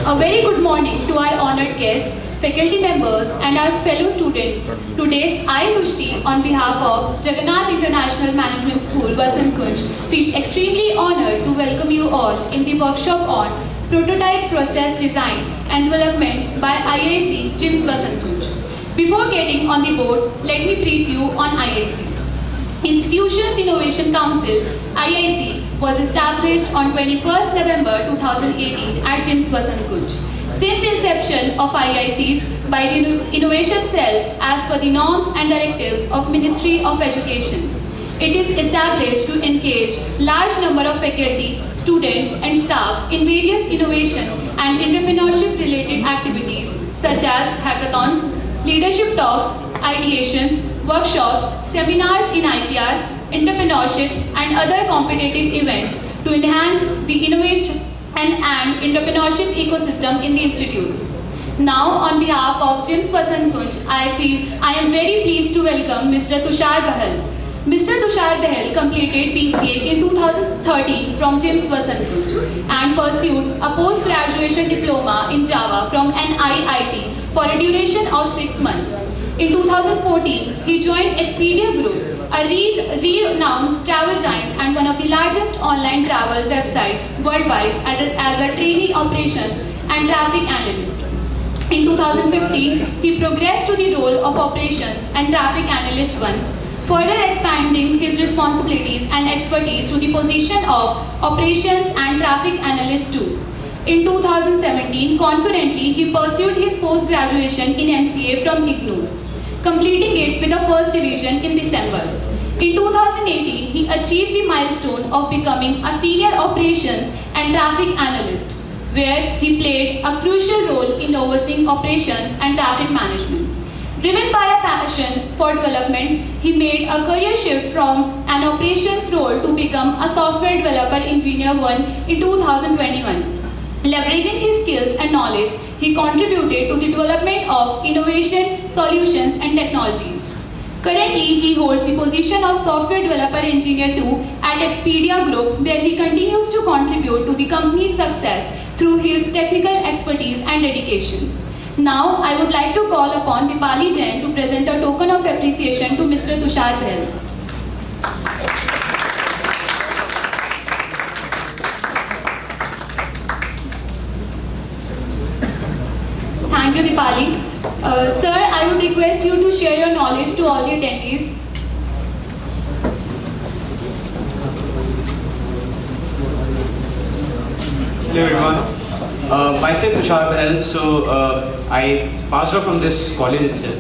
A very good morning to our honored guests, faculty members and our fellow students. Today, I, Tushti, on behalf of Jagannath International Management School, Vasant Kunj, feel extremely honored to welcome you all in the workshop on Prototype Process Design and Development by IIC JIMSVK. Before getting on the board, let me brief you on IIC. Institutions Innovation Council, IIC, was established on 21st November 2018 at JIMSVK. Since inception of IICs by the Innovation Cell as per the norms and directives of Ministry of Education, it is established to engage large number of faculty, students and staff in various innovation and entrepreneurship related activities such as hackathons, leadership talks, ideations, workshops, seminars in IPR, entrepreneurship and other competitive events to enhance the innovation and entrepreneurship ecosystem in the institute. Now, on behalf of JIMSVK, I am very pleased to welcome Mr. Tushar Bahal. Mr. Tushar Bahal completed BCA in 2013 from JIMSVK and pursued a post-graduation diploma in Java from an IIT for a duration of 6 months. In 2014, he joined Expedia Group, a renowned travel giant and one of the largest online travel websites worldwide as a trainee operations and traffic analyst. In 2015, he progressed to the role of Operations and Traffic Analyst 1, further expanding his responsibilities and expertise to the position of Operations and Traffic Analyst 2. In 2017, concurrently, he pursued his post-graduation in MCA from IGNOU, completing it with a first division in December. In 2018, he achieved the milestone of becoming a senior operations and traffic analyst, where he played a crucial role in overseeing operations and traffic management. Driven by a passion for development, he made a career shift from an operations role to become a software developer engineer 1 in 2021. Leveraging his skills and knowledge, he contributed to the development of innovation, solutions and technologies. Currently, he holds the position of Software Developer Engineer 2 at Expedia Group, where he continues to contribute to the company's success through his technical expertise and dedication. Now, I would like to call upon Dipali Jain to present a token of appreciation to Mr. Tushar Bahal. Thank you, Dipali. Sir, I would request you to share your knowledge to all the attendees. Hello everyone. Myself Tushar Bahal. So I passed out from this college itself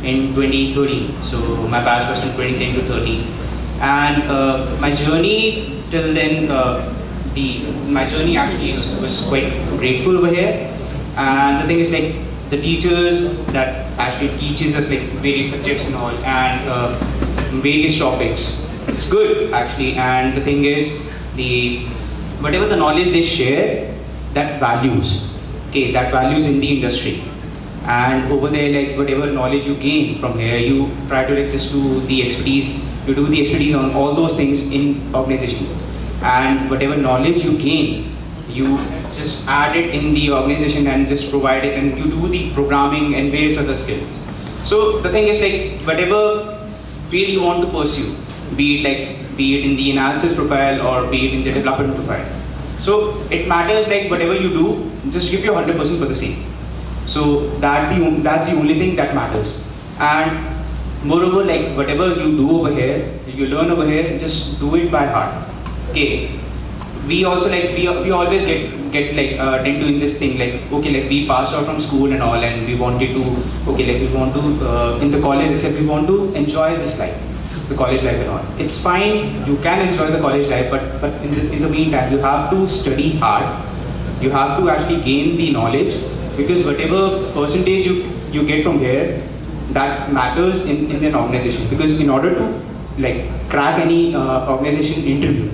in 2013. So my batch was from 2010 to 13. And my journey till then, my journey actually was quite grateful over here. And the thing is, like, the teachers that actually teaches us like various subjects and all, and various topics, it's good actually. And the thing is, whatever the knowledge they share, that values, okay, that values in the industry. And over there, like, whatever knowledge you gain from here, you try to like just do the expertise, you do the expertise on all those things in organization. And whatever knowledge you gain, you just add it in the organization and just provide it, and you do the programming and various other skills. So the thing is, like, whatever field you want to pursue, be it in the analysis profile or be it in the development profile. So it matters, like, whatever you do, just give your 100% for the same. So that's the only thing that matters. And moreover, like, whatever you do over here, you learn over here, just do it by heart. Okay. We also like we always get like tend to in this thing, like, okay, like we passed out from school and all, and we wanted to, okay, like we want to in the college itself, we want to enjoy this life, the college life and all. It's fine, you can enjoy the college life, but in the meantime, you have to study hard. You have to actually gain the knowledge, because whatever percentage you get from here, that matters in an organization. Because in order to like crack any organization interview,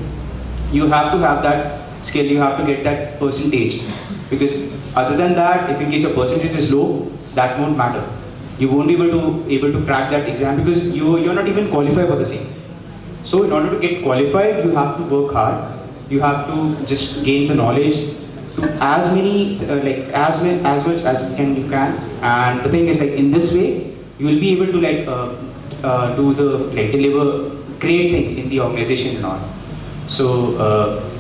you have to have that skill, you have to get that percentage. Because other than that, if in case your percentage is low, that won't matter. You won't be able to crack that exam, because you're not even qualified for the same. So in order to get qualified, you have to work hard. You have to just gain the knowledge, to as many as much as you can. And the thing is, like, in this way you will be able to do the deliver great thing in the organization and all. So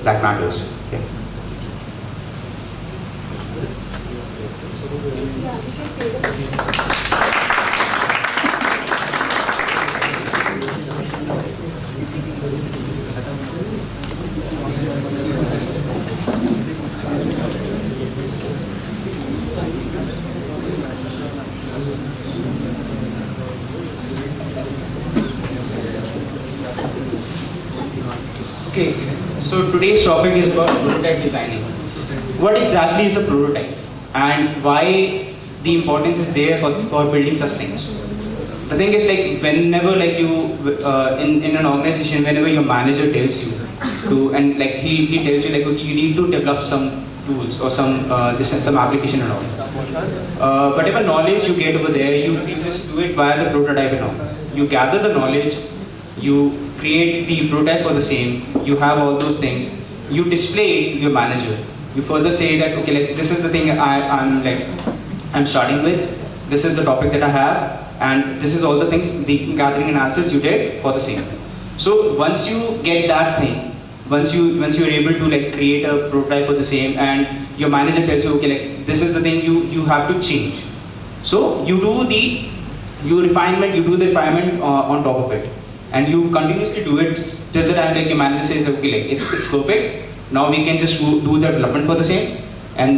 that matters. Yeah. Okay, so today's topic is about prototype designing. What exactly is a prototype and why the importance is there for building such things? The thing is, like, whenever in an organization, whenever your manager tells you to, and like he tells you, like, okay, you need to develop some tools or some application and all. Whatever knowledge you get over there, you just do it via the prototype and all. You gather the knowledge, you create the prototype for the same, you have all those things, you display it to your manager. You further say that, okay, like, this is the thing I'm starting with, this is the topic that I have, and this is all the things, the gathering analysis you did for the same. So once you get that thing, once you're able to like create a prototype for the same, and your manager tells you, okay, like, this is the thing you have to change. So you do the refinement on top of it. And you continuously do it till the time like your manager says, okay, like, it's perfect. Now we can just do the development for the same, and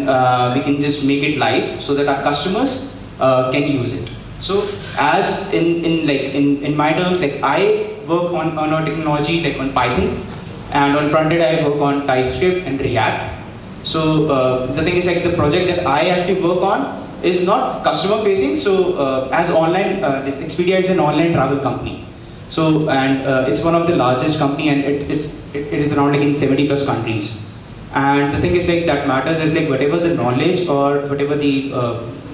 we can just make it live so that our customers can use it. So as in my terms, like, I work on a technology like on Python, and on front end I work on TypeScript and React. So the thing is, like, the project that I actually work on is not customer facing. So as online, this Expedia is an online travel company. So, and it's one of the largest company, and it is around like in 70 plus countries. And the thing is, like, that matters is like whatever the knowledge or whatever the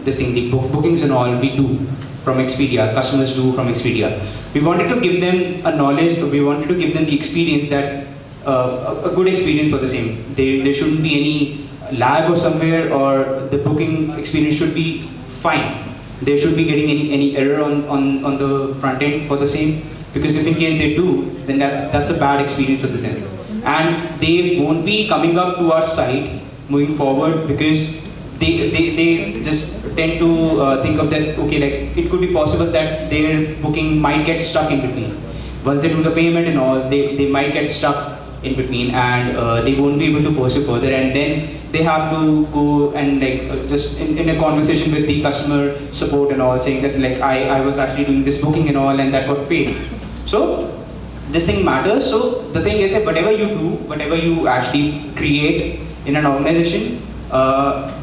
the bookings and all we do from Expedia, customers do from Expedia. We wanted to give them a knowledge, we wanted to give them the experience that a good experience for the same. There shouldn't be any lag or somewhere, or the booking experience should be fine. They should be getting any error on the front end for the same. Because if in case they do, then that's a bad experience for the same. And they won't be coming up to our site moving forward, because they just tend to think of that, okay, like, it could be possible that their booking might get stuck in between. Once they do the payment and all, they might get stuck in between, and they won't be able to pursue further, and then they have to go and like just in a conversation with the customer support and all, saying that, like, I was actually doing this booking and all, and that got failed. So this thing matters. So the thing is that whatever you do, whatever you actually create in an organization,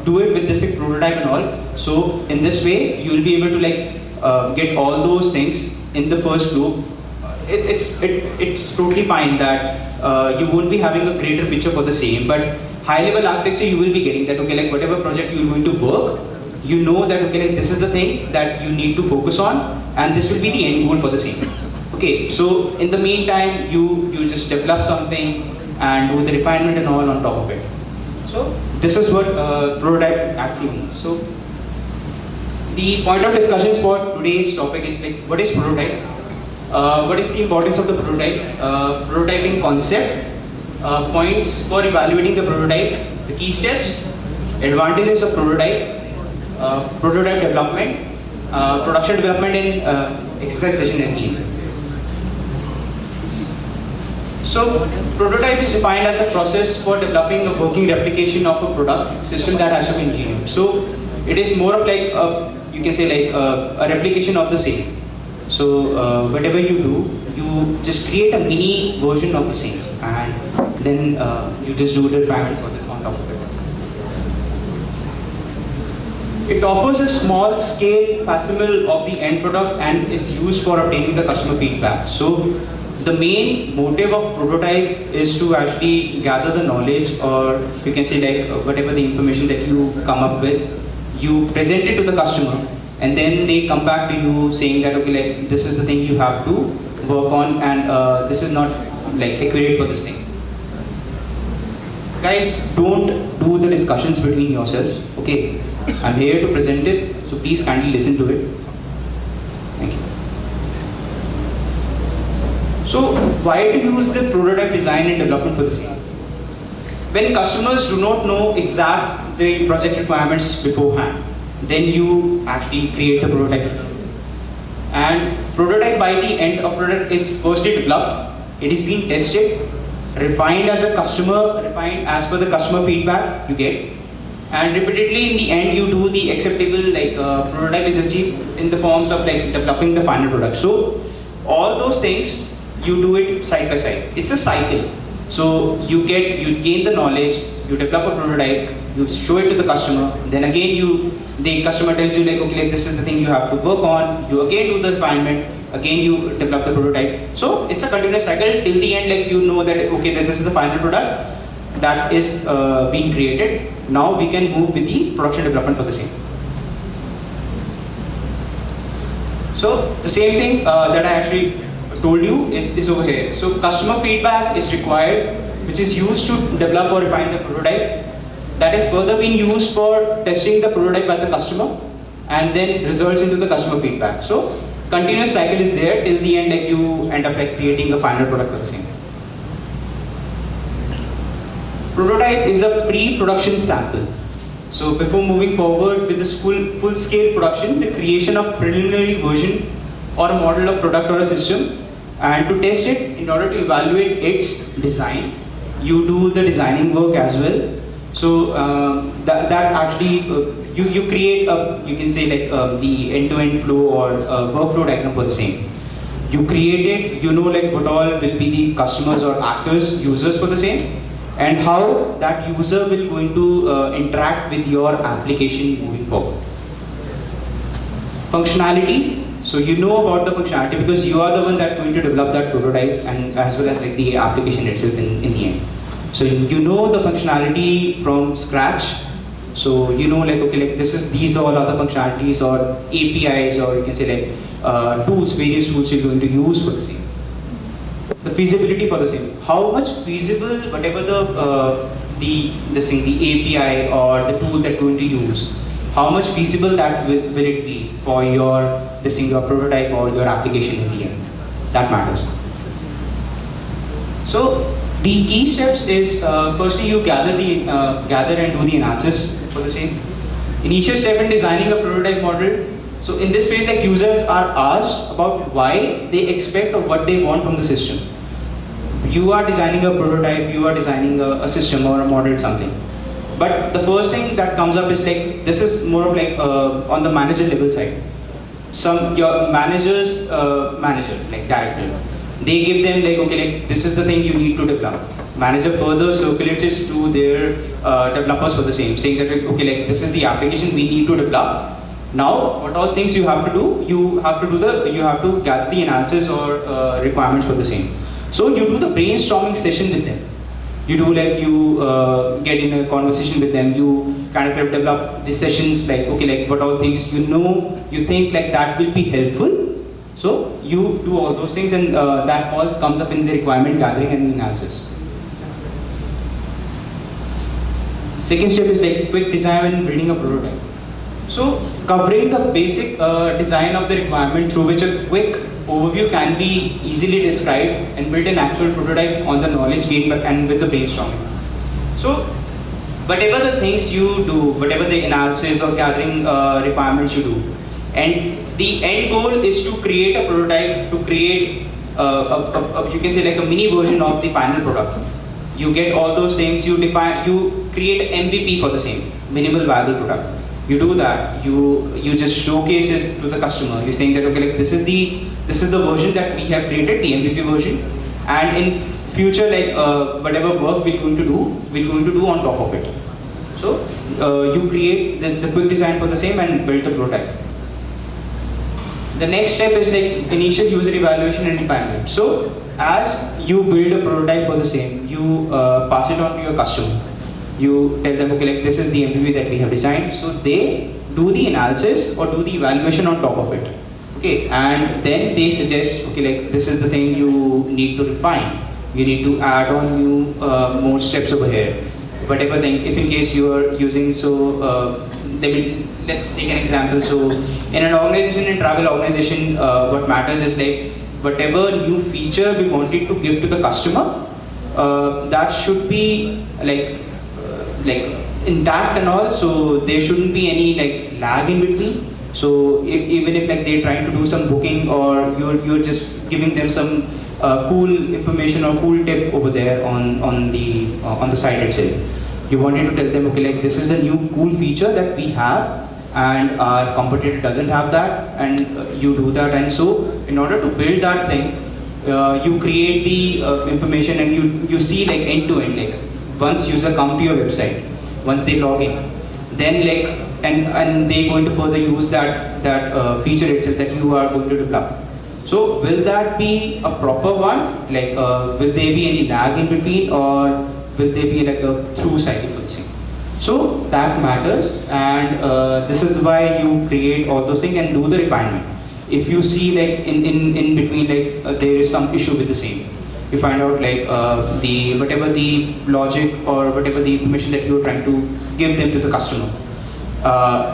do it with this prototype and all. So in this way, you will be able to like get all those things in the first loop. It's totally fine that you won't be having a greater picture for the same, but high level architecture you will be getting that, okay, like, whatever project you're going to work, you know that, okay, like, this is the thing that you need to focus on, and this will be the end goal for the same. Okay, so in the meantime, you just develop something and do the refinement and all on top of it. So this is what prototype actually means. So the point of discussions for today's topic is like, what is prototype? What is the importance of the prototype? Prototyping concept, points for evaluating the prototype, the key steps, advantages of prototype, prototype development, production development in exercise session and team. So prototype is defined as a process for developing a working replication of a product system that has to be engineered. So it is more of like you can say like a replication of the same. So whatever you do, you just create a mini version of the same, and then you just do the refinement on top of it. It offers a small scale facsimile of the end product and is used for obtaining the customer feedback. So the main motive of prototype is to actually gather the knowledge, or you can say like whatever the information that you come up with, you present it to the customer, and then they come back to you saying that, okay, like, this is the thing you have to work on, and this is not like accurate for this thing. Guys, don't do the discussions between yourselves, okay? I'm here to present it, so please kindly listen to it. Thank you. So, why to use the prototype design and development for the same? When customers do not know exact the project requirements beforehand, then you actually create the prototype. And prototype by the end of product is firstly developed, it is being tested, refined as per the customer feedback you get, and repeatedly in the end you do the acceptable prototype is achieved in the forms of developing the final product. So all those things you do it side by side. It's a cycle. So you gain the knowledge, you develop a prototype, you show it to the customer, then again the customer tells you this is the thing you have to work on, you again do the refinement, again you develop the prototype. So it's a continuous cycle till the end, you know that that this is the final product that is being created. Now we can move with the production development for the same. So the same thing that I actually told you is over here. So customer feedback is required, which is used to develop or refine the prototype. That is further being used for testing the prototype by the customer, and then results into the customer feedback. So continuous cycle is there till the end, you end up creating a final product for the same. Prototype is a pre-production sample. So before moving forward with this full-scale production, the creation of preliminary version or a model of product or a system, and to test it in order to evaluate its design, you do the designing work as well. So that actually you create you can say the end-to-end flow or workflow diagram for the same. You create it, you know what all will be the customers or actors, users for the same, and how that user will going to interact with your application moving forward. Functionality. So you know about the functionality because you are the one that's going to develop that prototype and as well as the application itself in the end. So you know the functionality from scratch. So you know these all other functionalities or APIs, or you can say tools, various tools you're going to use for the same. The feasibility for the same. How much feasible whatever the API or the tool that you're going to use, how much feasible that will it be for your prototype or your application in the end. That matters. So the key steps is firstly you gather and do the analysis for the same. Initial step in designing a prototype model. So in this phase, users are asked about why they expect or what they want from the system. You are designing a prototype, you are designing a system or a model, something. But the first thing that comes up is this is more of on the manager level side. Your manager's manager, director, they give them this is the thing you need to develop. Manager further circulates to their developers for the same, saying that this is the application we need to develop. Now, what all things you have to do? You have to gather the analysis or requirements for the same. So you do the brainstorming session with them. You do you get in a conversation with them. You kind of develop these sessions what all things you think that will be helpful. So you do all those things, and that all comes up in the requirement gathering and analysis. Second step is quick design and building a prototype. So covering the basic design of the requirement through which a quick overview can be easily described and build an actual prototype on the knowledge gained and with the brainstorming. So whatever the things you do, whatever the analysis or gathering requirements you do, and the end goal is to create a prototype, to create you can say a mini version of the final product. You get all those things, you create an MVP for the same, minimal viable product. You do that, you just showcase it to the customer. You're saying that this is the version that we have created, the MVP version, and in future whatever work we're going to do on top of it. So you create the quick design for the same and build the prototype. The next step is initial user evaluation and refinement. So as you build a prototype for the same, you pass it on to your customer. You tell them this is the MVP that we have designed. So they do the analysis or do the evaluation on top of it. Okay, and then they suggest this is the thing you need to refine. You need to add on more steps over here. whatever thing, if in case you are using, so let's take an example. So in an organization, in travel organization, what matters is like whatever new feature we wanted to give to the customer, that should be like intact and all. So there shouldn't be any like lag in between. So even if like they're trying to do some booking, or you're just giving them some cool information or cool tip over there on the site itself, you wanted to tell them, okay, like this is a new cool feature that we have and our competitor doesn't have that, and you do that. And so in order to build that thing, you create the information, and you see like end to end, like once user come to your website, once they log in, then like and they going to further use that feature itself that you are going to develop. So will that be a proper one? Like will there be any lag in between, or will there be like a through cycle for the same? So that matters, and this is why you create all those things and do the refinement. If you see like in between like there is some issue with the same, you find out like the whatever the logic or whatever the information that you are trying to give them to the customer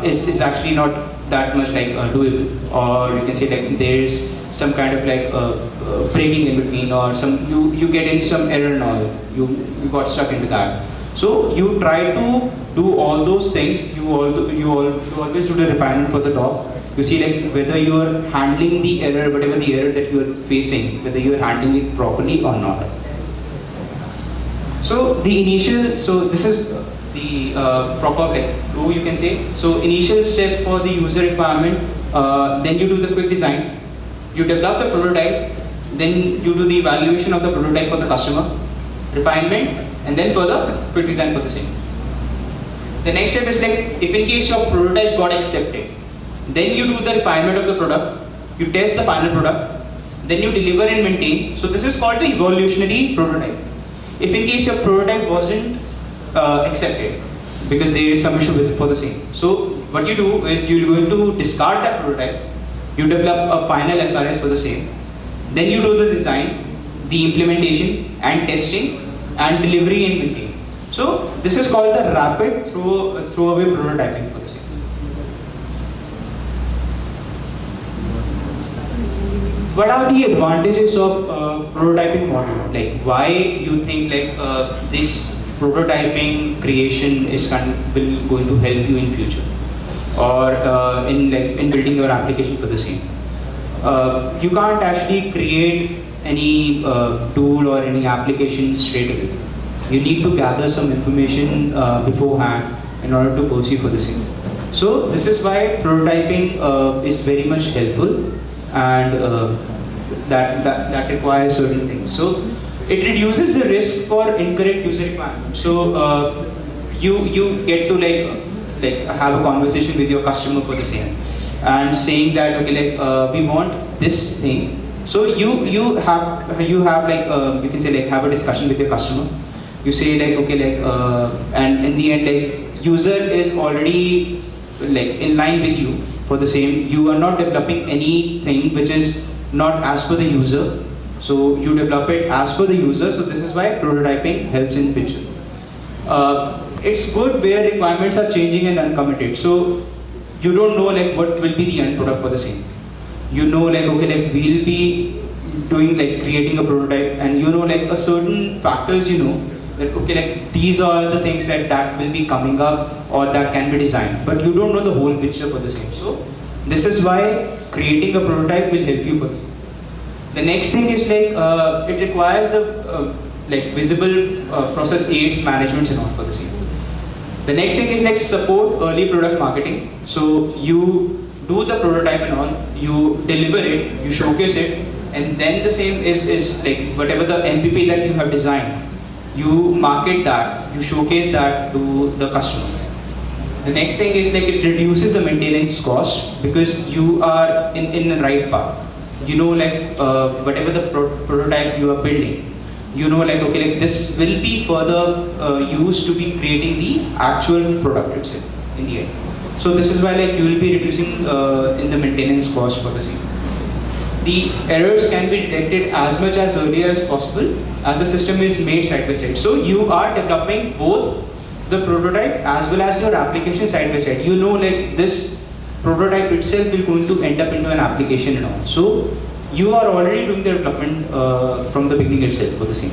is actually not that much like doable, or you can say like there is some kind of like breaking in between, or some you get in some error now, you got stuck into that. So you try to do all those things. You always do the refinement for the top. You see like whether you are handling the error, whatever the error that you are facing, whether you are handling it properly or not. So the initial, so this is the proper like flow, you can say. So initial step for the user requirement, then you do the quick design, you develop the prototype, then you do the evaluation of the prototype for the customer, refinement, and then further quick design for the same. The next step is like if in case your prototype got accepted, then you do the refinement of the product, you test the final product, then you deliver and maintain. So this is called the evolutionary prototype. If in case your prototype wasn't accepted because there is some issue with it for the same, so what you do is you're going to discard that prototype, you develop a final SRS for the same, then you do the design, the implementation and testing and delivery and maintain. So this is called the rapid throwaway prototyping for the same. What are the advantages of prototyping model? Like why you think like this prototyping creation is going to help you in future, or in building your application for the same? You can't actually create any tool or any application straight away. You need to gather some information beforehand in order to proceed for the same. So this is why prototyping is very much helpful, and that requires certain things. So it reduces the risk for incorrect user requirements. So you get to like have a conversation with your customer for the same, and saying that okay, like we want this thing. So you have like you can say like have a discussion with your customer. You say like okay, like and in the end like user is already like in line with you for the same. You are not developing anything which is not as per the user, so you develop it as per the user. So this is why prototyping helps in picture. It's good where requirements are changing and uncommitted, so you don't know like what will be the end product for the same. You know like okay, like we'll be doing like creating a prototype, and you know like a certain factors, you know that okay, like these are the things that will be coming up or that can be designed, but you don't know the whole picture for the same. So this is why creating a prototype will help you for this. The next thing is like it requires the like visible process aids management and all for the same. The next thing is like support early product marketing. So you do the prototype and all, you deliver it, you showcase it, and then the same is like whatever the MPP that you have designed, you market that, you showcase that to the customer. The next thing is like it reduces the maintenance cost because you are in the right path. You know like whatever the prototype you are building, you know like okay, like this will be further used to be creating the actual product itself in the end. So this is why like you will be reducing in the maintenance cost for the same. The errors can be detected as much as earlier as possible as the system is made side by side. So you are developing both the prototype as well as your application side by side. You know, like this prototype itself will going to end up into an application and all. So you are already doing the development from the beginning itself for the same.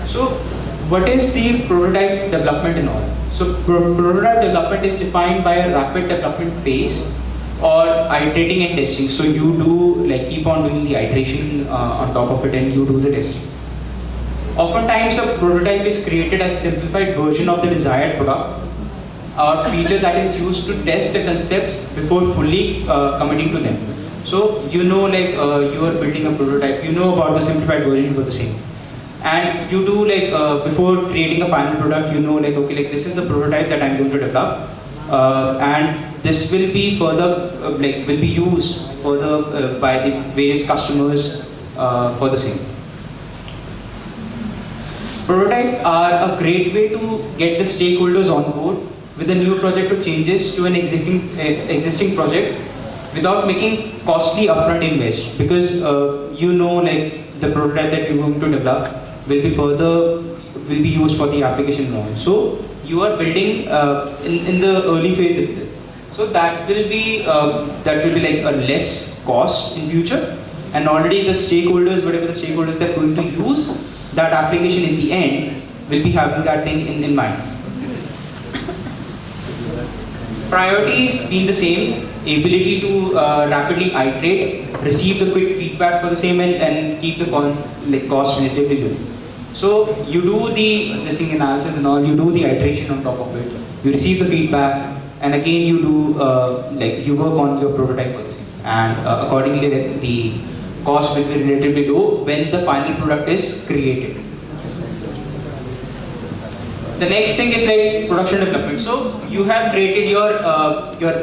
So what is the prototype development and all? So prototype development is defined by a rapid development phase or iterating and testing. So you do like keep on doing the iteration on top of it, and you do the testing. Oftentimes a prototype is created as a simplified version of the desired product or feature that is used to test the concepts before fully committing to them. So you know, like you are building a prototype, you know about the simplified version for the same. And you do like before creating a final product, you know like okay, like this is the prototype that I'm going to develop, and this will be further like will be used further by the various customers for the same. Prototypes are a great way to get the stakeholders on board with a new project or changes to an existing project without making costly upfront invest, because you know like the prototype that you're going to develop will be used for the application launch. So you are building in the early phase itself. So that will be like a less cost in future, and already the stakeholders, whatever the stakeholders that are going to use that application in the end, will be having that thing in mind. Priorities being the same, ability to rapidly iterate, receive the quick feedback for the same, and keep the cost relatively low. So you do the thing analysis and all, you do the iteration on top of it, you receive the feedback, and again you do you work on your prototype for the same, and accordingly the cost will be relatively low when the final product is created. The next thing is like production development. So you have created your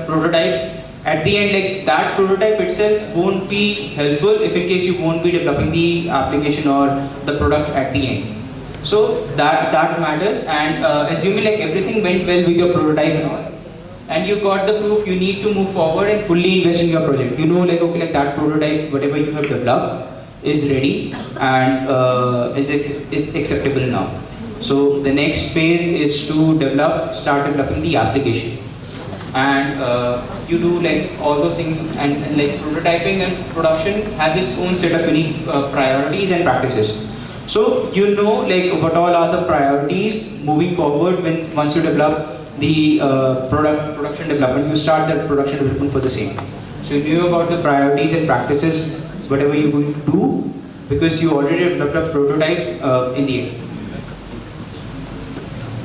prototype. At the end, like that prototype itself won't be helpful if in case you won't be developing the application or the product at the end. So that matters. And assuming like everything went well with your prototype and all, and you got the proof, you need to move forward and fully invest in your project. You know, like okay, like that prototype, whatever you have developed, is ready and is acceptable now. So the next phase is to start developing the application, and you do like all those things, and like prototyping and production has its own set of unique priorities and practices. So you know like what all are the priorities moving forward once you develop the production development, you start that production development for the same. So you knew about the priorities and practices, whatever you're going to do, because you already developed a prototype in the end.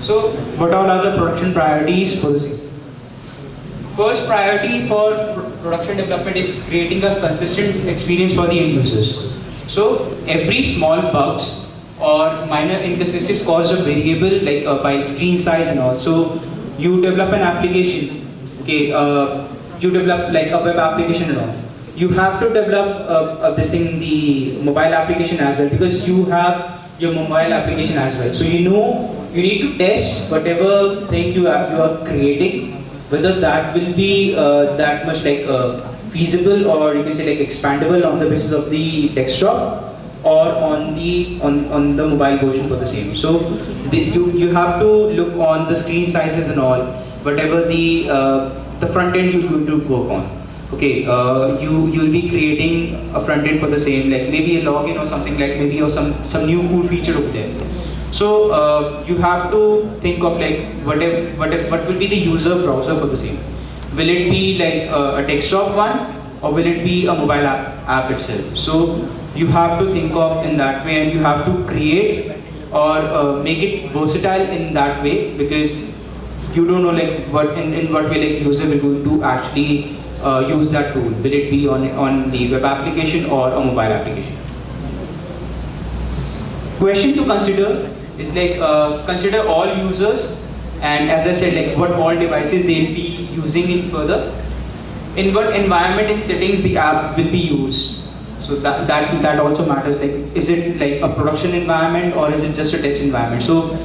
So what all are the production priorities for the same? First priority for production development is creating a consistent experience for the end users. So every small bugs or minor inconsistencies caused a variable like by screen size and all. So you develop an application, okay, you develop like a web application and all. You have to develop the mobile application as well, because you have your mobile application as well. So you know you need to test whatever thing you are creating, whether that will be that much like feasible, or you can say like expandable on the basis of the desktop or on the mobile version for the same. So you have to look on the screen sizes and all, whatever the front end you're going to work on. Okay, you'll be creating a front end for the same, like maybe a login or something, like maybe or some new cool feature over there. So you have to think of like what will be the user browser for the same. Will it be like a desktop one, or will it be a mobile app itself? So you have to think of in that way, and you have to create or make it versatile in that way, because you don't know like in what way like user will going to actually use that tool. Will it be on the web application or a mobile application? Question to consider is like consider all users, and as I said, like what all devices they'll be using in further, in what environment and settings the app will be used. So that also matters. Like, is it like a production environment or is it just a test environment? So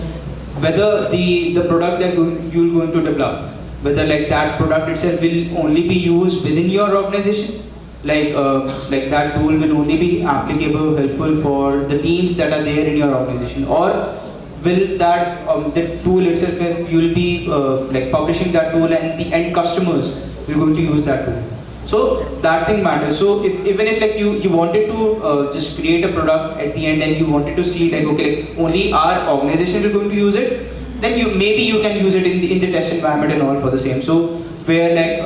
whether the product that you're going to develop, whether like that product itself will only be used within your organization, like that tool will only be applicable, helpful for the teams that are there in your organization, or will that the tool itself, you will be like publishing that tool, and the end customers will going to use that tool. So that thing matters. So even if like you wanted to just create a product at the end, and you wanted to see like, okay, like only our organization is going to use it, then maybe you can use it in the test environment and all for the same. So where like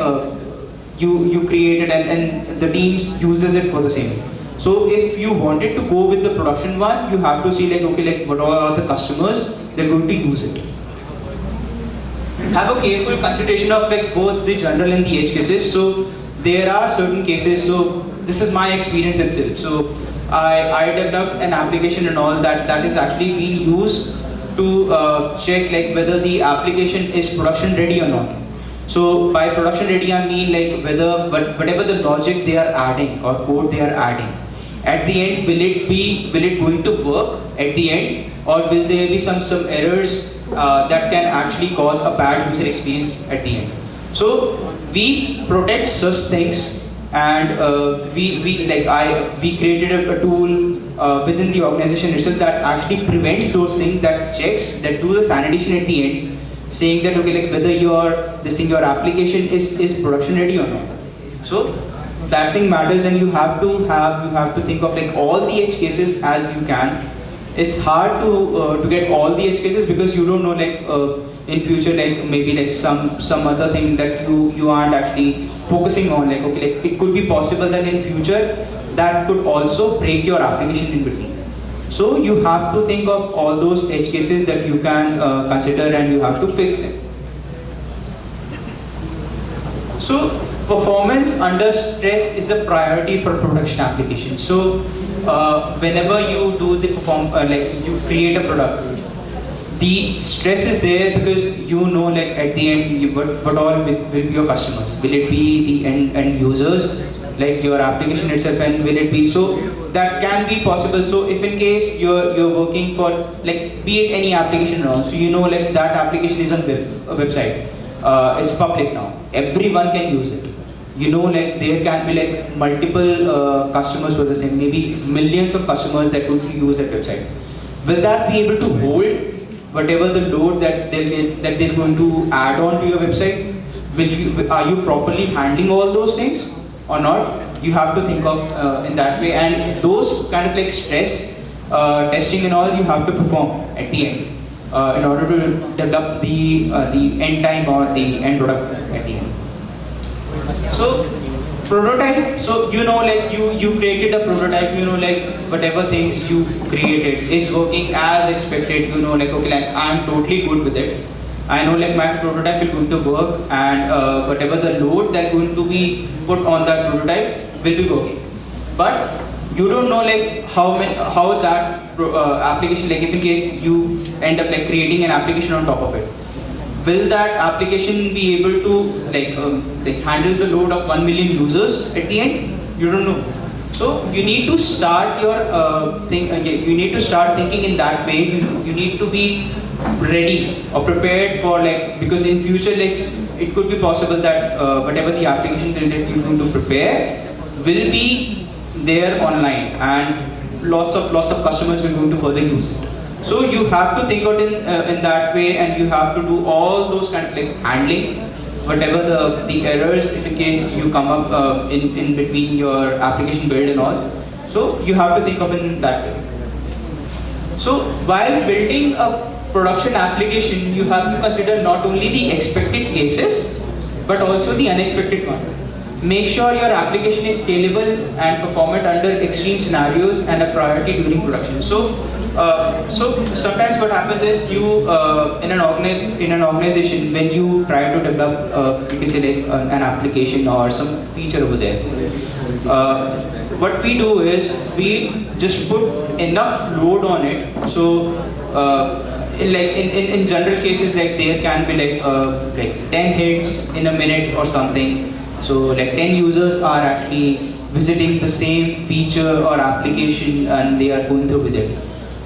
you create it, and the teams uses it for the same. So if you wanted to go with the production one, you have to see like, okay, like what are the customers they're going to use it. Have a careful consideration of like both the general and the edge cases. So there are certain cases, so this is my experience itself. So I developed an application and all that is actually being used to check like whether the application is production ready or not. So by production ready, I mean like whatever the logic they are adding or code they are adding, at the end will it going to work at the end, or will there be some errors that can actually cause a bad user experience at the end. So we protect such things, and we created a tool within the organization itself that actually prevents those things, that checks, that do the sanitation at the end, saying that okay, like whether your application is production ready or not. So that thing matters, and you have to think of like all the edge cases as you can. It's hard to get all the edge cases, because you don't know like in future like maybe like some other thing that you aren't actually focusing on, like okay, like it could be possible that in future that could also break your application in between. So you have to think of all those edge cases that you can consider, and you have to fix them. So performance under stress is a priority for production application. So whenever you do the you create a product, the stress is there, because you know like at the end what all will be your customers. Will it be the end users, like your application itself, and will it be, so that can be possible. So if in case you're working for like be it any application around, so you know like that application is on a website, it's public now, everyone can use it. You know like there can be like multiple customers for the same, maybe millions of customers that would use that website. Will that be able to hold whatever the load that they're going to add on to your website? Are you properly handling all those things or not? You have to think of in that way, and those kind of like stress testing and all you have to perform at the end in order to develop the end time or the end product at the end. So prototype, so you know like you created a prototype, you know like whatever things you created is working as expected, you know like okay, like I'm totally good with it. I know like my prototype is going to work, and whatever the load that's going to be put on that prototype will be working. But you don't know like how that application, like if in case you end up like creating an application on top of it, will that application be able to like handle the load of 1 million users at the end? You don't know. So you need to start your you need to start thinking in that way. You need to be ready or prepared for like, because in future like it could be possible that whatever the application that you're going to prepare will be there online, and lots of customers will going to further use it. So you have to think out in that way, and you have to do all those kind of like handling whatever the errors if in case you come up in between your application build and all. So you have to think of in that way. So while building a production application, you have to consider not only the expected cases but also the unexpected one. Make sure your application is scalable and performant under extreme scenarios and a priority during production. So sometimes what happens is you in an organization, when you try to develop you can say like an application or some feature over there, what we do is we just put enough load on it. So in general cases, like there can be like 10 hits in a minute or something. So like 10 users are actually visiting the same feature or application, and they are going through with it.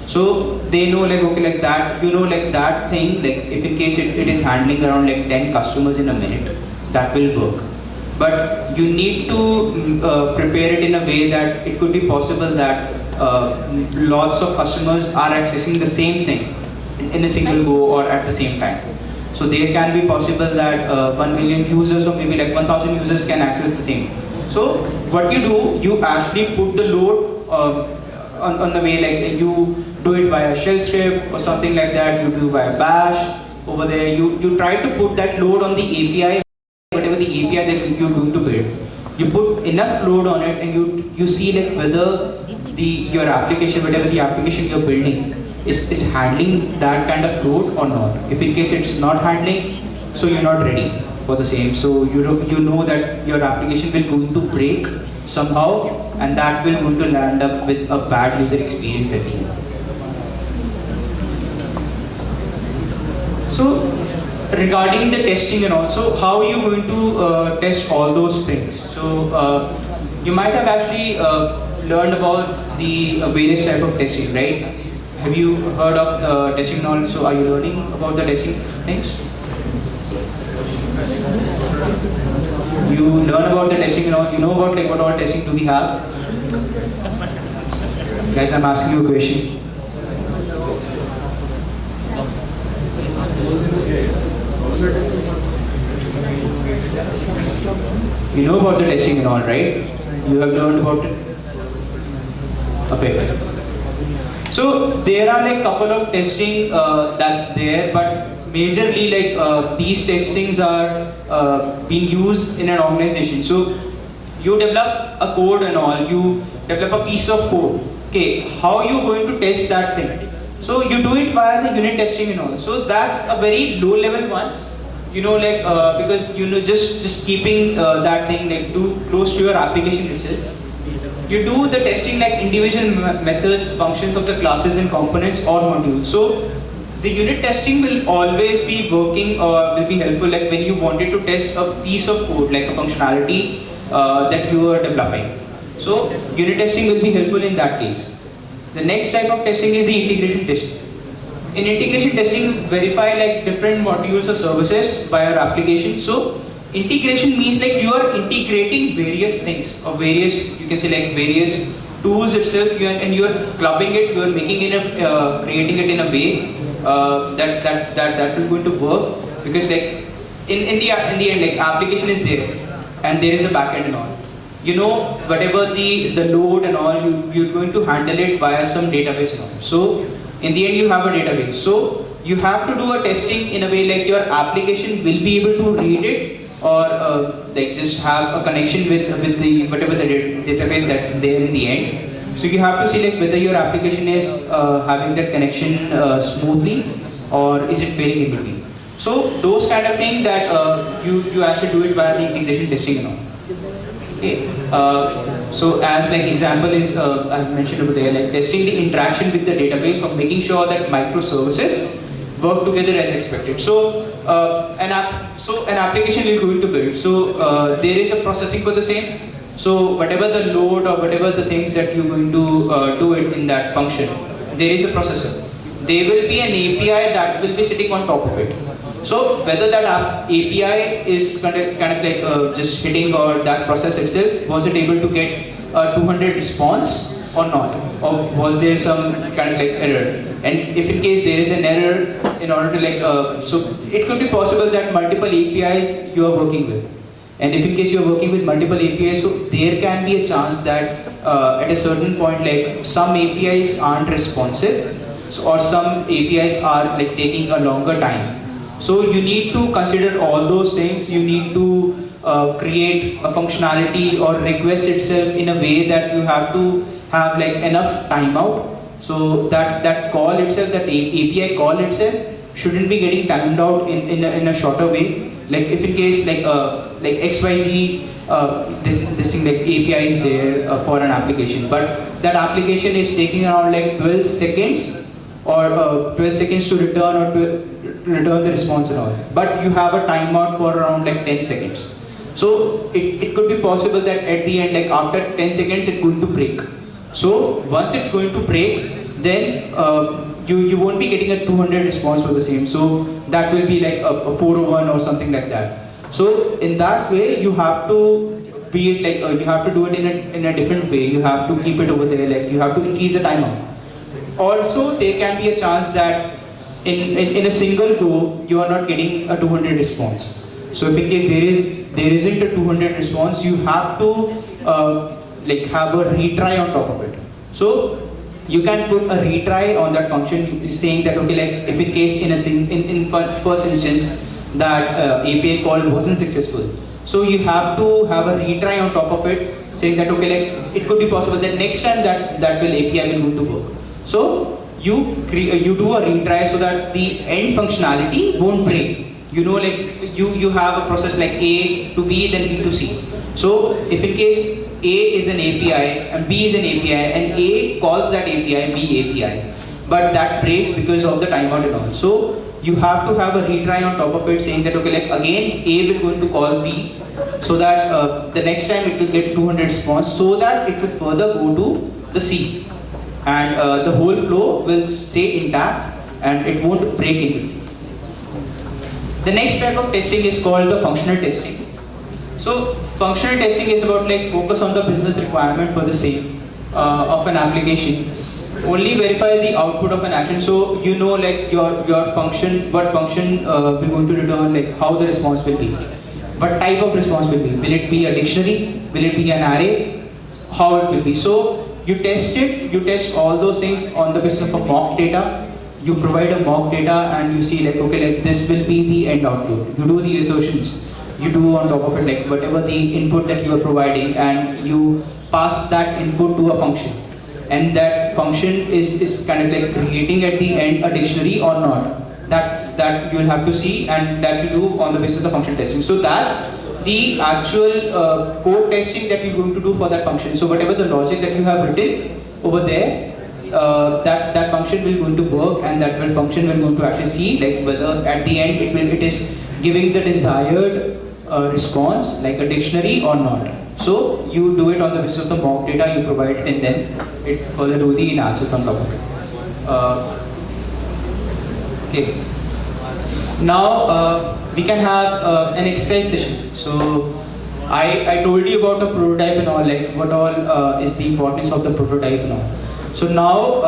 So they know like okay, like that, you know like that thing, like if in case it is handling around like 10 customers in a minute, that will work. But you need to prepare it in a way that it could be possible that lots of customers are accessing the same thing in a single go or at the same time. So there can be possible that 1 million users or maybe like 1000 users can access the same. So what you do, you actually put the load on the way, like you do it via shell script or something like that, you do via bash. Over there, you try to put that load on the API, whatever the API that you're going to build. You put enough load on it and you see like whether your application, whatever the application you're building is handling that kind of load or not. If in case it's not handling, so you're not ready for the same. So you know that your application will going to break somehow, and that will going to land up with a bad user experience at the end. So regarding the testing and also, how are you going to test all those things? So you might have actually learned about the various type of testing, right? Have you heard of testing knowledge? So are you learning about the testing things? You learn about the testing knowledge. You know about like what all testing do we have? Guys, I'm asking you a question. You know about the testing and all, right? You have learned about it? Okay. So there are like couple of testing that's there, but majorly like these testings are being used in an organization. So you develop a code and all, you develop a piece of code. Okay, how are you going to test that thing? So you do it via the unit testing and all. So that's a very low level one. You know, like because you know just keeping that thing like too close to your application itself. You do the testing like individual methods, functions of the classes and components or modules. So the unit testing will always be working or will be helpful like when you wanted to test a piece of code like a functionality that you are developing. So unit testing will be helpful in that case. The next type of testing is the integration testing. In integration testing, verify like different modules or services by your application. So integration means like you are integrating various things or various, you can say like various tools itself, and you are clubbing it, you are making it creating it in a way that will going to work, because like in the end like application is there and there is a backend and all. You know, whatever the load and all, you're going to handle it via some database and all. So in the end you have a database. So you have to do a testing in a way like your application will be able to read it, or like just have a connection with the whatever the database that's there in the end. So you have to see like whether your application is having that connection smoothly, or is it failing in between. So those kind of things that you actually do it via the integration testing and all. Okay. So as like example is I've mentioned over there, like testing the interaction with the database of making sure that microservices work together as expected. So an application you're going to build. So there is a processing for the same. So whatever the load or whatever the things that you're going to do it in that function, there is a processor. There will be an API that will be sitting on top of it. So whether that API is kind of like just hitting, or that process itself, was it able to get a 200 response or not, or was there some kind of like error? And if in case there is an error, in order to like so it could be possible that multiple APIs you are working with, and if in case you are working with multiple APIs, so there can be a chance that at a certain point like some APIs aren't responsive, or some APIs are like taking a longer time. So you need to consider all those things. You need to create a functionality or request itself in a way that you have to have like enough timeout. So that call itself, that API call itself shouldn't be getting timed out in a shorter way. Like if in case like XYZ this thing like API is there for an application, but that application is taking around like 12 seconds or 12 seconds to return, or to return the response and all, but you have a timeout for around like 10 seconds. So it could be possible that at the end, like after 10 seconds, it's going to break. So once it's going to break, then you won't be getting a 200 response for the same. So that will be like a 401 or something like that. So in that way, you have to be it like you have to do it in a different way. You have to keep it over there. Like you have to increase the timeout. Also, there can be a chance that in a single go, you are not getting a 200 response. So if in case there isn't a 200 response, you have to like have a retry on top of it. So you can put a retry on that function, saying that okay, like if in case in first instance that API call wasn't successful, so you have to have a retry on top of it, saying that okay, like it could be possible that next time that API will go to work. So you do a retry so that the end functionality won't break. You know, like you have a process like A to B, then B to C. So if in case A is an API and B is an API and A calls that API B API, but that breaks because of the timeout and all. So you have to have a retry on top of it, saying that okay, like again A will going to call B, so that the next time it will get 200 response, so that it will further go to the C, and the whole flow will stay intact and it won't break in. The next type of testing is called the functional testing. So functional testing is about like focus on the business requirement for the same of an application. Only verify the output of an action. So you know like your function, what function will going to return, like how the response will be. What type of response will be? Will it be a dictionary? Will it be an array? How it will be? So you test it, you test all those things on the basis of a mock data. You provide a mock data and you see like okay, like this will be the end output. You do the assertions. You do on top of it like whatever the input that you are providing, and you pass that input to a function, and that function is kind of like creating at the end a dictionary or not. That you will have to see, and that you do on the basis of the function testing. So that's the actual code testing that you're going to do for that function. So whatever the logic that you have written over there, that function will going to work, and that function will going to actually see like whether at the end it is giving the desired response like a dictionary or not. So you do it on the basis of the mock data, you provide it, and then it further do the analysis on top of it. Okay. Now we can have an exercise session. So I told you about the prototype and all, like what all is the importance of the prototype and all. So now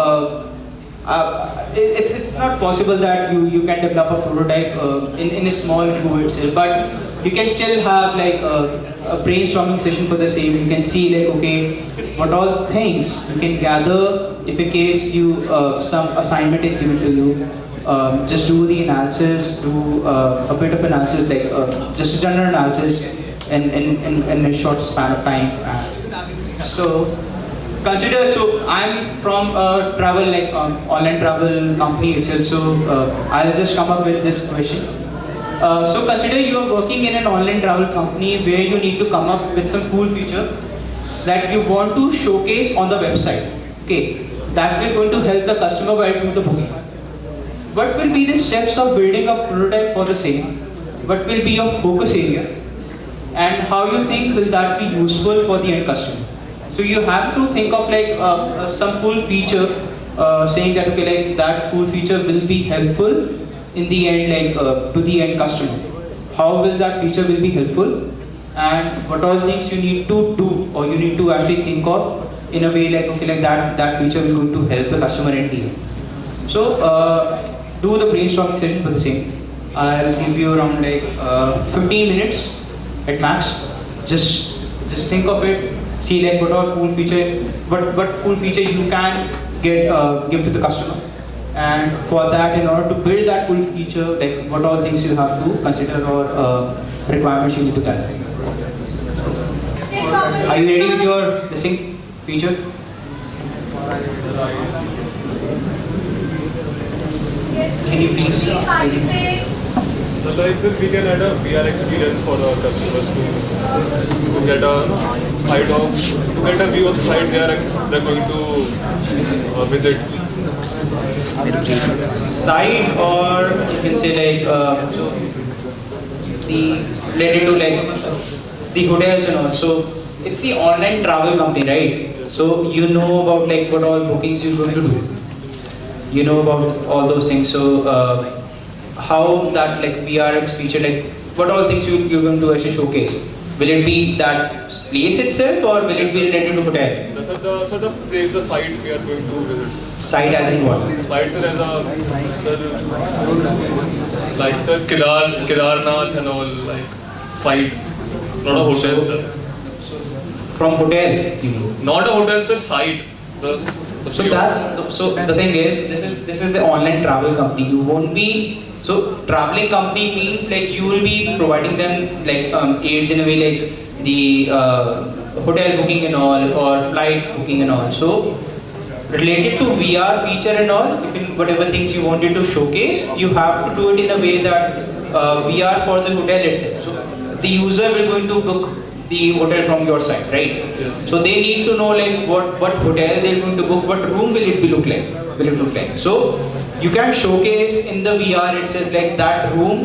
it's not possible that you can develop a prototype in a small go itself, but you can still have like a brainstorming session for the same. You can see like okay, what all things you can gather if in case you some assignment is given to you. Just do the analysis, do a bit of analysis, like just a general analysis in a short span of time. So consider, so I'm from a travel, like online travel company itself, so I'll just come up with this question. So consider you are working in an online travel company where you need to come up with some cool feature that you want to showcase on the website. Okay, that will going to help the customer while doing the booking. What will be the steps of building a prototype for the same? What will be your focus area? And how you think will that be useful for the end customer? So you have to think of like some cool feature, saying that okay, like that cool feature will be helpful in the end, like to the end customer. How will that feature will be helpful? And what all things you need to do, or you need to actually think of in a way like okay, like that feature will going to help the customer in the end. So do the brainstorming session for the same. I'll give you around like 15 minutes at max. Just think of it. See like what all cool feature, what cool feature you can give to the customer. And for that, in order to build that cool feature, like what all things you have to consider or requirements you need to gather. Are you ready with your listening feature? Can you please? So like this, we can add a VR experience for our customers to get a side of, to get a view of site they're going to visit. Site, or you can say like the related to like the hotels and all. So it's the online travel company, right? So you know about like what all bookings you're going to do. You know about all those things. So how that like VRX feature, like what all things you're going to actually showcase? Will it be that place itself, or will it be related to hotel? The So the place, the site we are going to visit. Site as in what? Site sir, as a sir, like sir Kedarnath and all, like site, not a hotel sir. From hotel, you mean? Not a hotel sir, site. So the thing is, this is the online travel company. You won't be, so traveling company means like you will be providing them like aids in a way, like the hotel booking and all, or flight booking and all. So related to VR feature and all, if whatever things you wanted to showcase, you have to do it in a way that VR for the hotel itself. So the user will going to book the hotel from your side, right? Yes. So they need to know like what hotel they're going to book, what room will it look like? So you can showcase in the VR itself like that room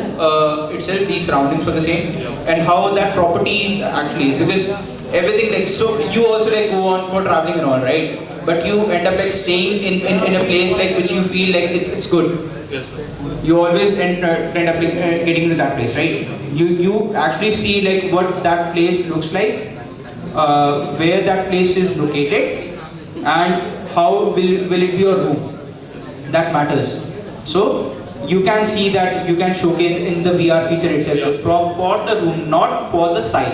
itself, the surroundings for the same, and how that property actually is, because everything like, so you also like go on for traveling and all, right? But you end up like staying in a place like which you feel like it's good. Yes sir. You always end up like, getting into that place, right? You actually see like what that place looks like, where that place is located, and how will it be your room. That matters. So you can see that you can showcase in the VR feature itself for the room, not for the site.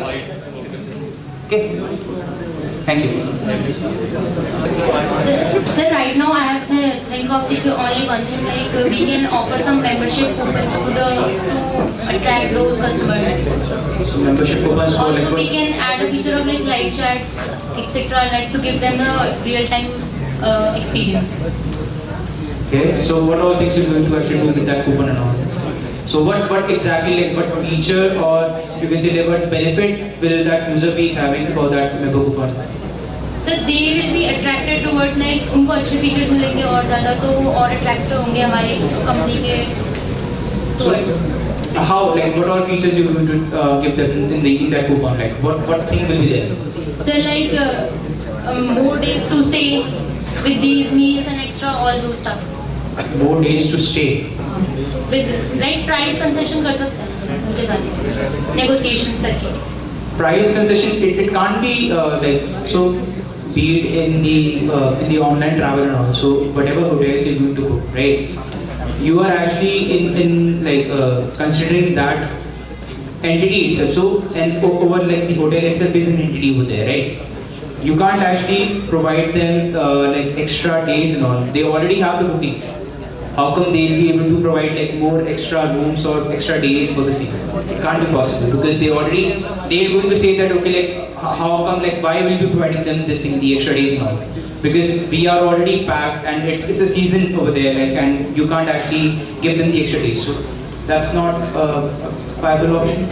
Okay. Thank you. Sir, right now I have to think of only one thing, like we can offer some membership coupons to attract those customers. So membership coupons. So Also, like we can add a feature of like live chats, etc., like to give them the real-time experience. Okay. So what all things you're going to actually do with that coupon and all? So what exactly, like what feature or you can say like what benefit will that user be having for that member coupon? Sir they will be attracted towards like उनको अच्छे features मिलेंगे और ज़्यादा तो वो और attract होंगे हमारे कंपनी के towards. How, like what all features you are going to give them in that coupon, like what thing will be there? So like more days to stay with these meals and extra all those stuff. More days to stay. With like price concession कर सकते हैं उनके साथ negotiations करके. Price concession, it can't be like, so be it in the online travel and all. So whatever hotels you're going to book, right? You are actually in like considering that entity itself. So and over like the hotel itself is an entity over there, right? You can't actually provide them like extra days and all. They already have the booking. How come they'll be able to provide like more extra rooms or extra days for the same? It can't be possible because they're going to say that okay, like how come, like why will you be providing them this thing, the extra days and all? Because we are already packed and it's a season over there, like, and you can't actually give them the extra days. So that's not a viable option.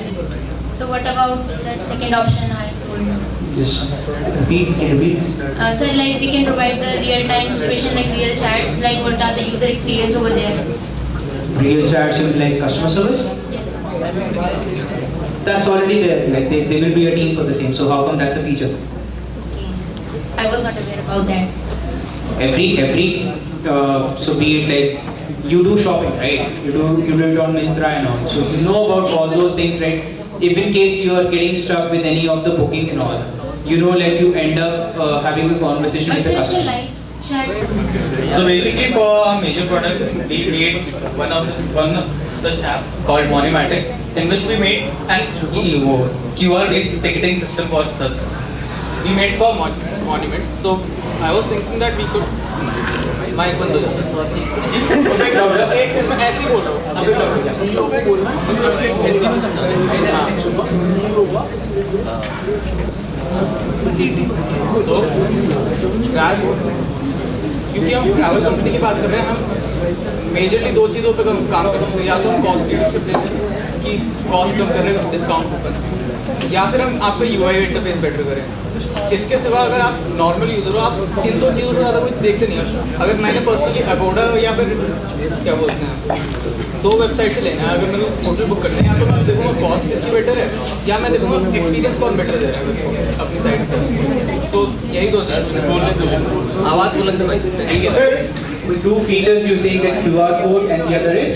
So what about that second option I told you? Just repeat. Sir, like we can provide the real-time situation, like real chats, like what are the user experience over there. Real chats with like customer service? Yes. That's already there. Like they will be a team for the same. So how come that's a feature? Okay. I was not aware about that. Every so be it like you do shopping, right? You do it on Myntra and all. So you know about all those things, right? If in case you are getting stuck with any of the booking and all, you know, like you end up having a conversation But with the sir, customer. live chat. So basically for our major product, we made one such app called Monimatic, in which we made an QR-based ticketing system for such. We made for monuments. So I was thinking that we could. Mic बंद हो जाता है एक second में ऐसे ही बोलो CEO को बोलना हिंदी में समझा तो क्योंकि हम ट्रैवल कंपनी की बात कर रहे हैं, हम मेजरली दो चीज़ों पे काम कर सकते हैं, या तो हम कॉस्ट लीडरशिप ले लें कि कॉस्ट कम कर रहे हैं डिस्काउंट कूपन, या फिर हम आपका यूआई इंटरफेस बेटर करें। इसके सिवा अगर आप नॉर्मल यूज़र हो, आप इन दो चीज़ों से ज़्यादा कुछ देखते नहीं हो। अगर मैंने पर्सनली अगोडा या फिर क्या बोलते हैं दो वेबसाइट से लेना है, अगर मैंने होटल बुक करना है, या तो मैं देखूँगा कॉस्ट इसकी बेटर है, या मैं देखूँगा एक्सपीरियंस कौन बेटर दे रहा है अपनी साइड पर। तो यही दो बोलने दो आवाज़ बुलंद भाई ठीक है। Two features you saying that QR code and the other is?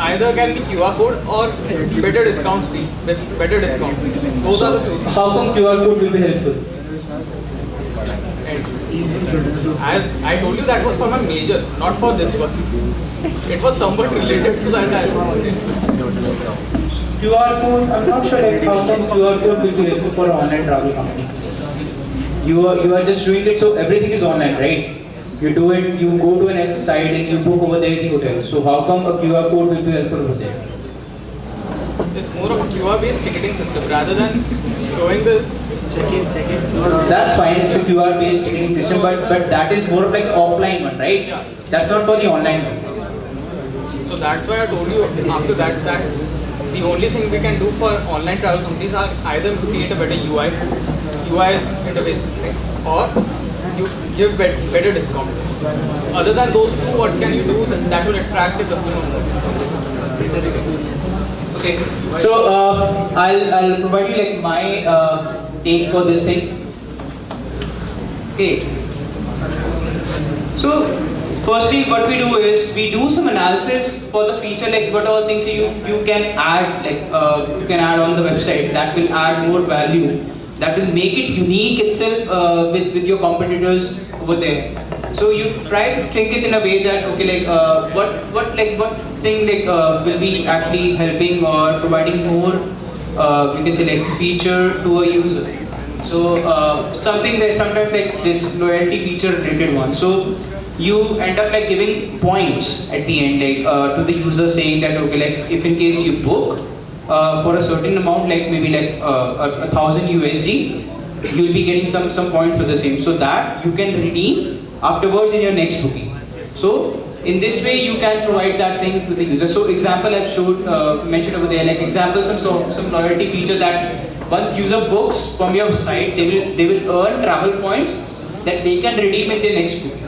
Either can be QR code or better discounts be better discount. Those are the two. How come QR code will be helpful? I told you that was for my major, not for this one. It was somewhat related to that. QR code, I'm not sure like how come QR code will be helpful for an online travel company. You are just doing it, so everything is online, right? You do it, you go to an site and you book over there the hotel. So how come a QR code will be helpful over there? It's more of a QR-based ticketing system rather than showing the check-in. That's fine, it's a QR based ticketing system, but that is more of like the offline one, right? Yeah. That's not for the online one. So that's why I told you after that the only thing we can do for online travel companies are either create a better UI interface, or you give better discount. Other than those two, what can you do that will attract the customer more? Okay, so I'll provide you like my take for this thing. Okay, so firstly what we do is we do some analysis for the feature, like what all things you can add, like you can add on the website that will add more value, that will make it unique itself with your competitors over there. So you try to think it in a way that okay, like what thing like will be actually helping or providing more you can say like feature to a user. So some things like sometimes like this loyalty feature related one. So you end up like giving points at the end, like to the user, saying that okay, like if in case you book for a certain amount, like maybe like 1,000 USD, you'll be getting some points for the same, so that you can redeem afterwards in your next booking. So in this way you can provide that thing to the user. So example I've showed mentioned over there, like example some loyalty feature that once user books from your site, they will earn travel points that they can redeem in their next booking.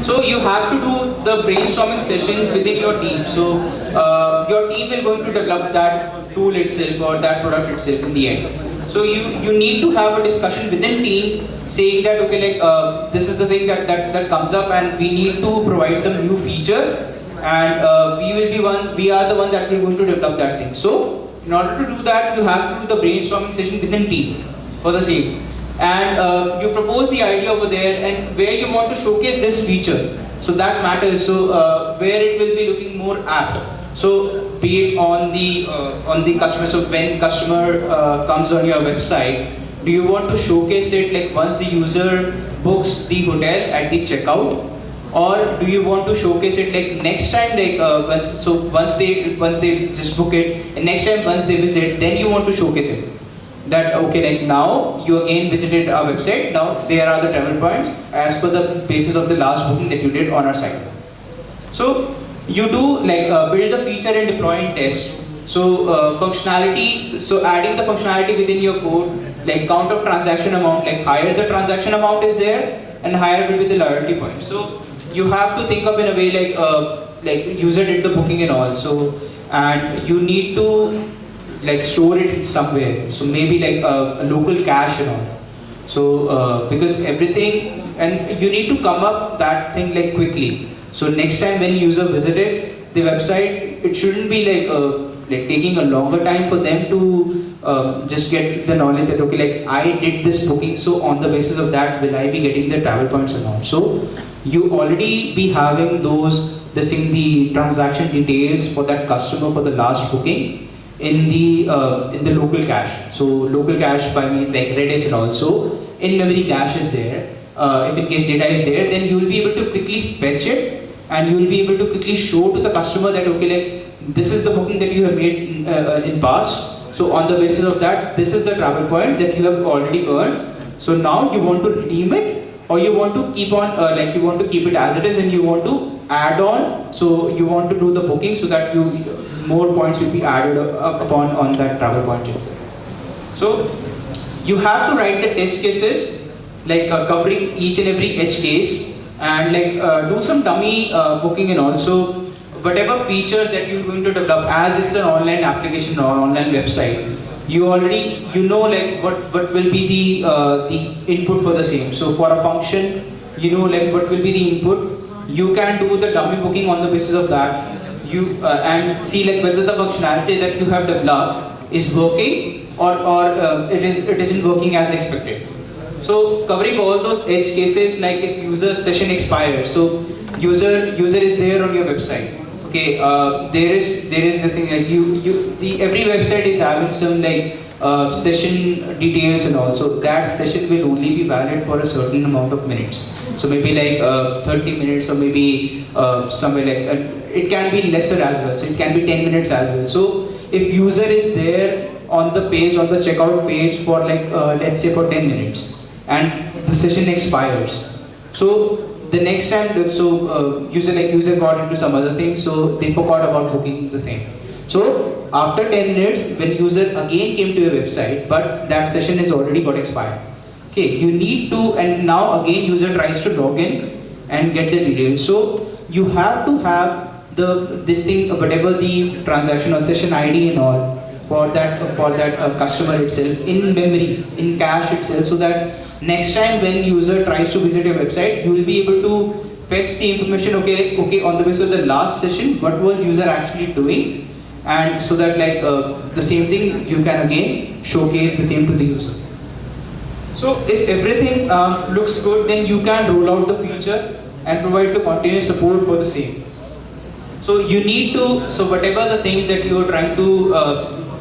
So you have to do the brainstorming session within your team. So your team will going to develop that tool itself or that product itself in the end. So you need to have a discussion within team saying that okay, like this is the thing that comes up and we need to provide some new feature, and we are the one that we're going to develop that thing. So in order to do that, you have to do the brainstorming session within team for the same. And you propose the idea over there and where you want to showcase this feature. So that matters. So where it will be looking more apt. So be it on the customer. So when customer comes on your website, do you want to showcase it like once the user books the hotel at the checkout, or do you want to showcase it like next time, like once they just book it, and next time once they visit, then you want to showcase it. That okay, like now you again visited our website, now there are the travel points as per the basis of the last booking that you did on our site. So you do like build the feature and deploy and test. So functionality, so adding the functionality within your code, like count of transaction amount, like higher the transaction amount is there and higher will be the loyalty point. So you have to think of in a way like user did the booking and all, so and you need to like store it somewhere, so maybe like a local cache and all. So because everything, and you need to come up that thing like quickly. So next time when user visited the website, it shouldn't be like taking a longer time for them to just get the knowledge that okay, like I did this booking, so on the basis of that will I be getting the travel points or not. So you already be having the transaction details for that customer for the last booking in the local cache. So local cache by means like Redis, and also in memory cache is there. If in case data is there, then you will be able to quickly fetch it, and you will be able to quickly show to the customer that okay, like this is the booking that you have made in past. So on the basis of that, this is the travel points that you have already earned. So now you want to redeem it, or you want to keep on like you want to keep it as it is, and you want to add on. So you want to do the booking so that more points will be added upon on that travel point itself. So you have to write the test cases, like covering each and every edge case, and like do some dummy booking, and also whatever feature that you're going to develop, as it's an online application or online website, you already like what will be the input for the same. So for a function, like what will be the input. You can do the dummy booking on the basis of that. You and see like whether the functionality that you have developed is working or it isn't working as expected. So covering all those edge cases, like if user session expires, so user is there on your website. Okay, there is this thing like every website is having some like session details and all. So that session will only be valid for a certain amount of minutes. So maybe like 30 minutes, or maybe somewhere like it can be lesser as well. So it can be 10 minutes as well. So if user is there on the page, on the checkout page for like let's say for 10 minutes, and the session expires. So the next time, user got into some other thing, so they forgot about booking the same. So after 10 minutes, when user again came to your website, but that session is already got expired. Okay, you need to, and now again user tries to log in and get the details. So you have to have this thing, whatever the transaction or session ID and all for that customer itself in memory, in cache itself, so that next time when user tries to visit your website, you will be able to fetch the information. Okay, on the basis of the last session, what was user actually doing, and so that like the same thing you can again showcase the same to the user. So if everything looks good, then you can roll out the feature and provide the continuous support for the same. So you need to, so whatever the things that you are trying to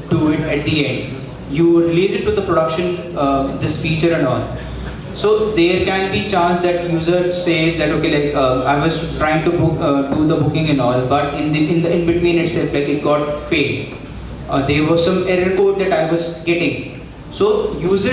do it at the end, you release it to the production, this feature and all. So there can be chance that user says that okay, like I was trying to do the booking and all, but in between itself, like it got failed. There was some error code that I was getting. So user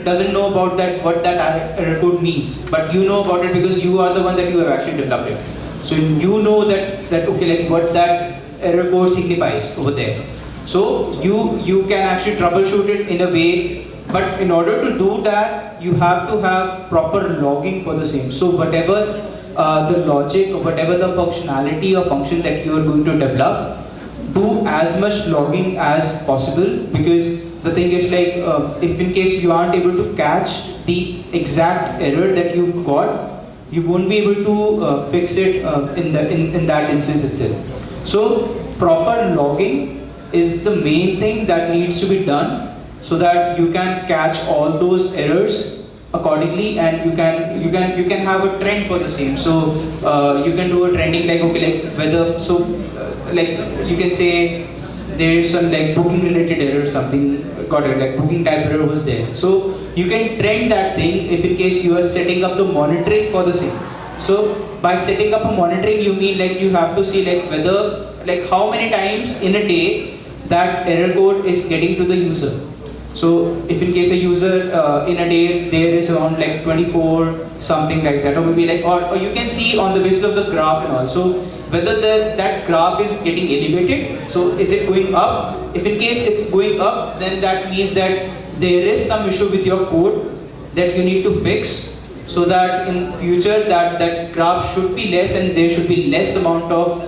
doesn't know about that, what that error code means, but you know about it because you are the one that you have actually developed it. So you know that okay, like what that error code signifies over there. So you can actually troubleshoot it in a way, but in order to do that, you have to have proper logging for the same. So whatever the logic or whatever the functionality or function that you are going to develop, do as much logging as possible, because the thing is like if in case you aren't able to catch the exact error that you've got, you won't be able to fix it in that instance itself. So proper logging is the main thing that needs to be done, so that you can catch all those errors accordingly, and you can have a trend for the same. So you can do a trending like okay, like whether like you can say there is some like booking related error, something got it, like booking type error was there. So you can trend that thing if in case you are setting up the monitoring for the same. So by setting up a monitoring, you mean like you have to see like whether, like how many times in a day that error code is getting to the user. So if in case a user in a day there is around like 24 something like that, or maybe like or you can see on the basis of the graph and also whether that graph is getting elevated. So is it going up? If in case it's going up, then that means that there is some issue with your code that you need to fix, so that in future that graph should be less and there should be less amount of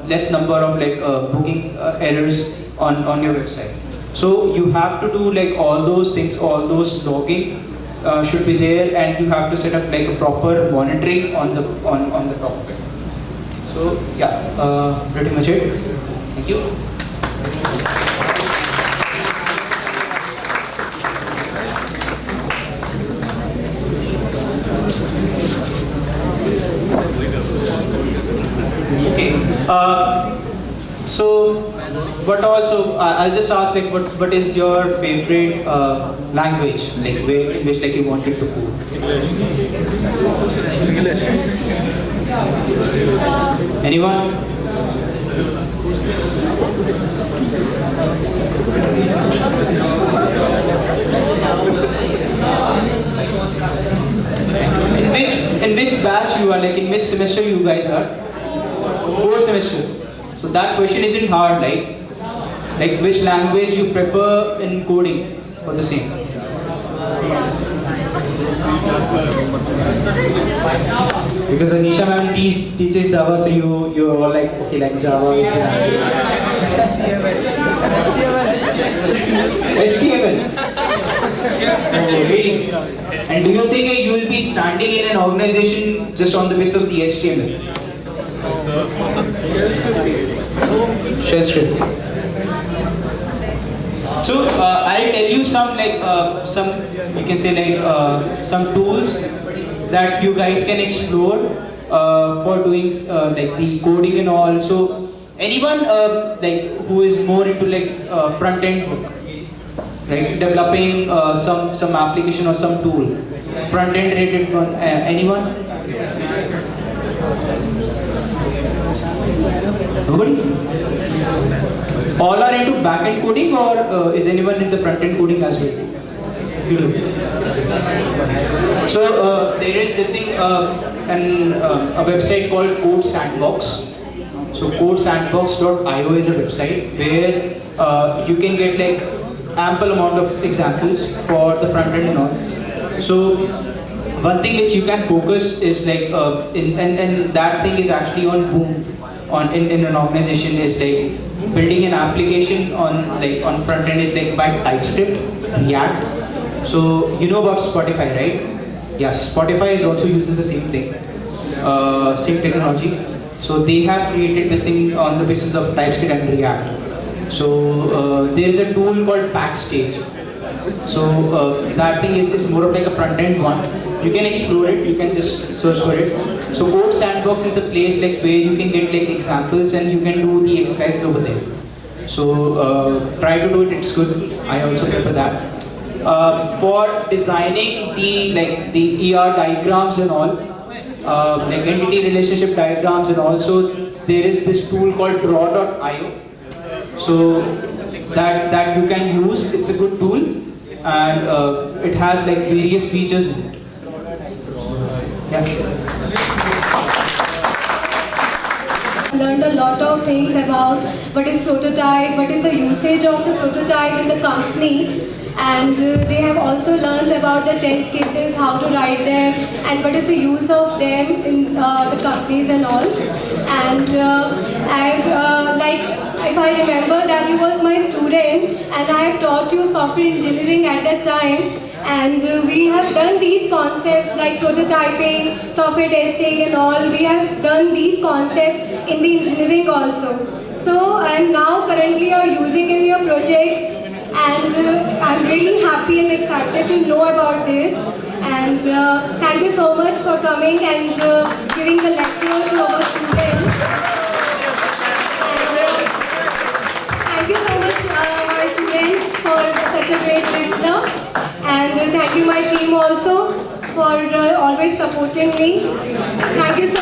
less number of like booking errors on your website. So you have to do like all those things, all those logging should be there, and you have to set up like a proper monitoring on the top of it. So yeah, pretty much it. Thank you. Okay. So what also I'll just ask like what is your favorite language, like in which like you wanted to code? English. Anyone? In which batch you are, like in which semester you guys are? 4th semester. So that question isn't hard, like which language you prefer in coding for the same? Because Anisha ma'am teaches Java, so you're all like okay, like Java is the HTML. Oh, really? And do you think you will be standing in an organization just on the basis of the HTML? Shell script. So I'll tell you some some, you can say some tools that you guys can explore for doing like the coding and all. So anyone who is more into front end work, right? Developing some application or some tool, front end related one. Anyone? Nobody? All are into back end coding, or is anyone in the front end coding as well? You do. So there is this thing, a website called Code Sandbox. So codesandbox.io is a website where you can get ample amount of examples for the front end and all. So one thing which you can focus is and that thing is actually on boom in an organization is building an application on front end is by TypeScript, React. So you know about Spotify, right? Yeah, Spotify also uses the same thing, same technology. So they have created this thing on the basis of TypeScript and React. So there is a tool called Backstage. So that thing is more of a front end one. You can explore it, you can just search for it. So Code Sandbox is a place where you can get examples and you can do the exercises over there. So try to do it, it's good. I also prefer that. For designing the ER diagrams and all, entity relationship diagrams and also, there is this tool called draw.io. So that you can use, it's a good tool, and it has various features in it. Yeah. Learned a lot of things about what is prototype, what is the usage of the prototype in the company, and they have also learned about the test cases, how to write them, and what is the use of them in the companies and all. And if I remember that you was my student, and I have taught you software engineering at that time, and we have done these concepts like prototyping, software testing and all. We have done these concepts in the engineering also. So, and now currently you are using in your projects, and I'm really happy and excited to know about this. And thank you so much for coming and giving the lecture to our students. Thank you so much, my students, for such a great listener. And thank you, my team, also, for always supporting me. Thank you so